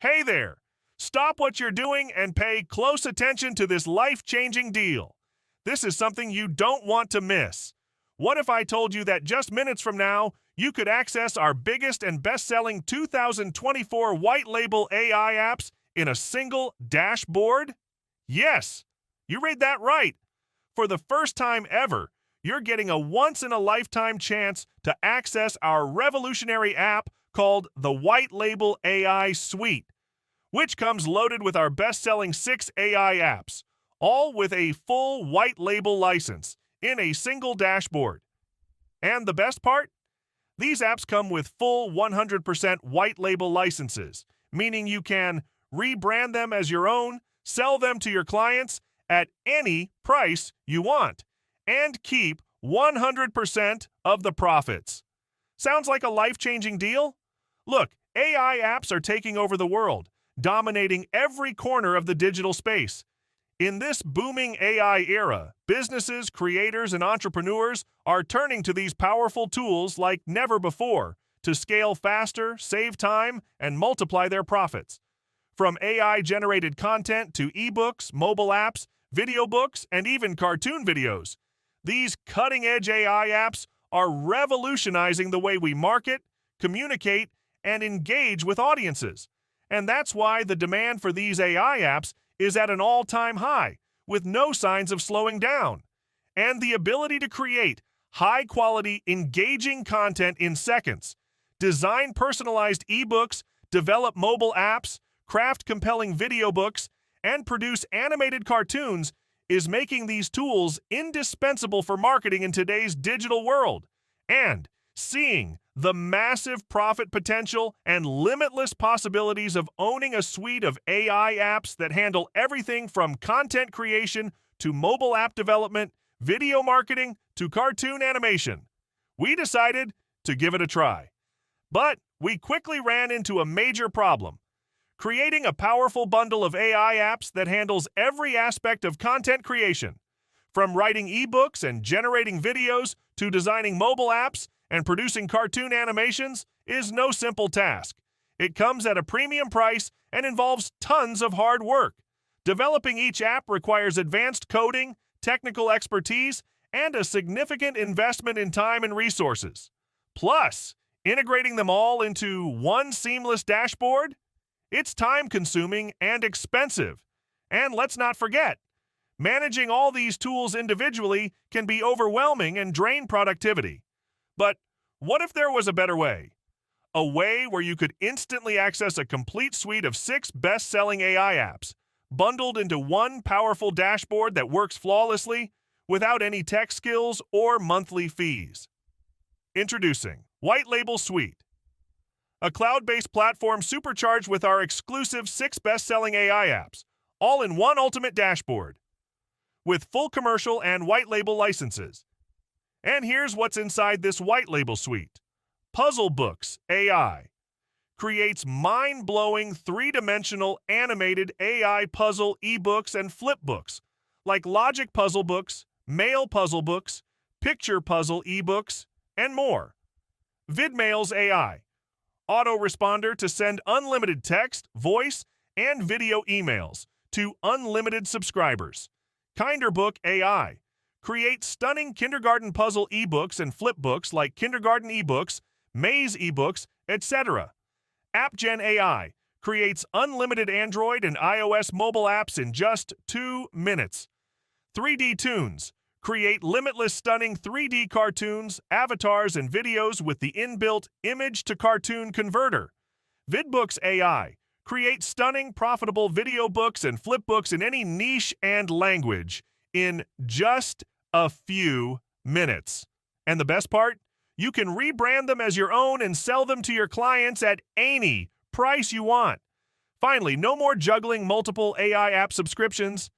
Hey there! Stop what you're doing and pay close attention to this life-changing deal. This is something you don't want to miss. What if I told you that just minutes from now, you could access our biggest and best-selling 2024 Whitelabel AI apps in a single dashboard? Yes, you read that right. For the first time ever, you're getting a once-in-a-lifetime chance to access our revolutionary app called the Whitelabel AI Suite, which comes loaded with our best-selling 6 AI apps, all with a full white label license in a single dashboard. And the best part? These apps come with full 100% white label licenses, meaning you can rebrand them as your own, sell them to your clients at any price you want, and keep 100% of the profits. Sounds like a life-changing deal? Look, AI apps are taking over the world, dominating every corner of the digital space. In this booming AI era, businesses, creators, and entrepreneurs are turning to these powerful tools like never before to scale faster, save time, and multiply their profits. From AI-generated content to eBooks, mobile apps, video books, and even cartoon videos, these cutting-edge AI apps are revolutionizing the way we market, communicate, and engage with audiences. And that's why the demand for these AI apps is at an all-time high, with no signs of slowing down. And the ability to create high-quality, engaging content in seconds, design personalized ebooks, develop mobile apps, craft compelling video books, and produce animated cartoons is making these tools indispensable for marketing in today's digital world. And seeing the massive profit potential and limitless possibilities of owning a suite of AI apps that handle everything from content creation to mobile app development, video marketing to cartoon animation, we decided to give it a try. But we quickly ran into a major problem: creating a powerful bundle of AI apps that handles every aspect of content creation. From writing ebooks and generating videos to designing mobile apps and producing cartoon animations is no simple task. It comes at a premium price and involves tons of hard work. Developing each app requires advanced coding, technical expertise, and a significant investment in time and resources. Plus, integrating them all into one seamless dashboard? It's time-consuming and expensive. And let's not forget, managing all these tools individually can be overwhelming and drain productivity. But what if there was a better way? A way where you could instantly access a complete suite of 6 best-selling AI apps, bundled into one powerful dashboard that works flawlessly without any tech skills or monthly fees. Introducing Whitelabel Suite, a cloud-based platform supercharged with our exclusive 6 best-selling AI apps, all in one ultimate dashboard, with full commercial and white label licenses. And here's what's inside this Whitelabel Suite. PuzzleBooks AI creates mind-blowing 3-dimensional animated AI puzzle ebooks and flipbooks like Logic PuzzleBooks, Mail PuzzleBooks, Picture Puzzle ebooks, and more. VidMails AI autoresponder to send unlimited text, voice, and video emails to unlimited subscribers. KinderBooks AI creates stunning kindergarten puzzle ebooks and flipbooks like Kindergarten eBooks, Maze eBooks, etc. AppGen AI creates unlimited Android and iOS mobile apps in just 2 minutes. 3D Toonz create limitless stunning 3D cartoons, avatars, and videos with the inbuilt image-to-cartoon converter. VidBooks AI create stunning, profitable video books and flipbooks in any niche and language in just a few minutes. And the best part? You can rebrand them as your own and sell them to your clients at any price you want. Finally, no more juggling multiple AI app subscriptions,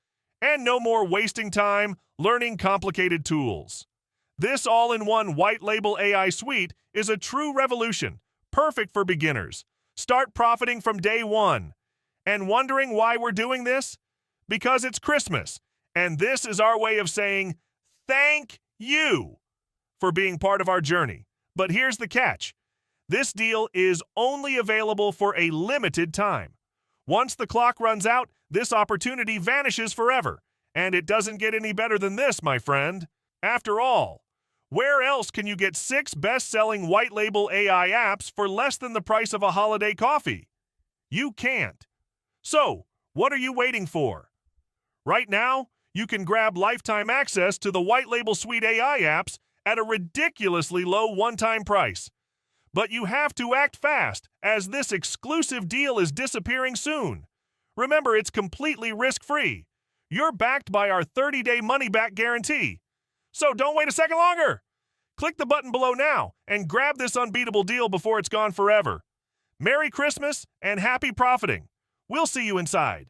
and no more wasting time learning complicated tools. This all-in-one Whitelabel AI suite is a true revolution, perfect for beginners. Start profiting from day one. And wondering why we're doing this? Because it's Christmas, and this is our way of saying thank you for being part of our journey. But here's the catch. This deal is only available for a limited time. Once the clock runs out, this opportunity vanishes forever. And it doesn't get any better than this, my friend. After all, where else can you get 6 best-selling white-label AI apps for less than the price of a holiday coffee? You can't. So, what are you waiting for? Right now, you can grab lifetime access to the WhiteLabel Suite AI apps at a ridiculously low one-time price. But you have to act fast, as this exclusive deal is disappearing soon. Remember, it's completely risk-free. You're backed by our 30-day money-back guarantee. So don't wait a second longer. Click the button below now and grab this unbeatable deal before it's gone forever. Merry Christmas and happy profiting. We'll see you inside.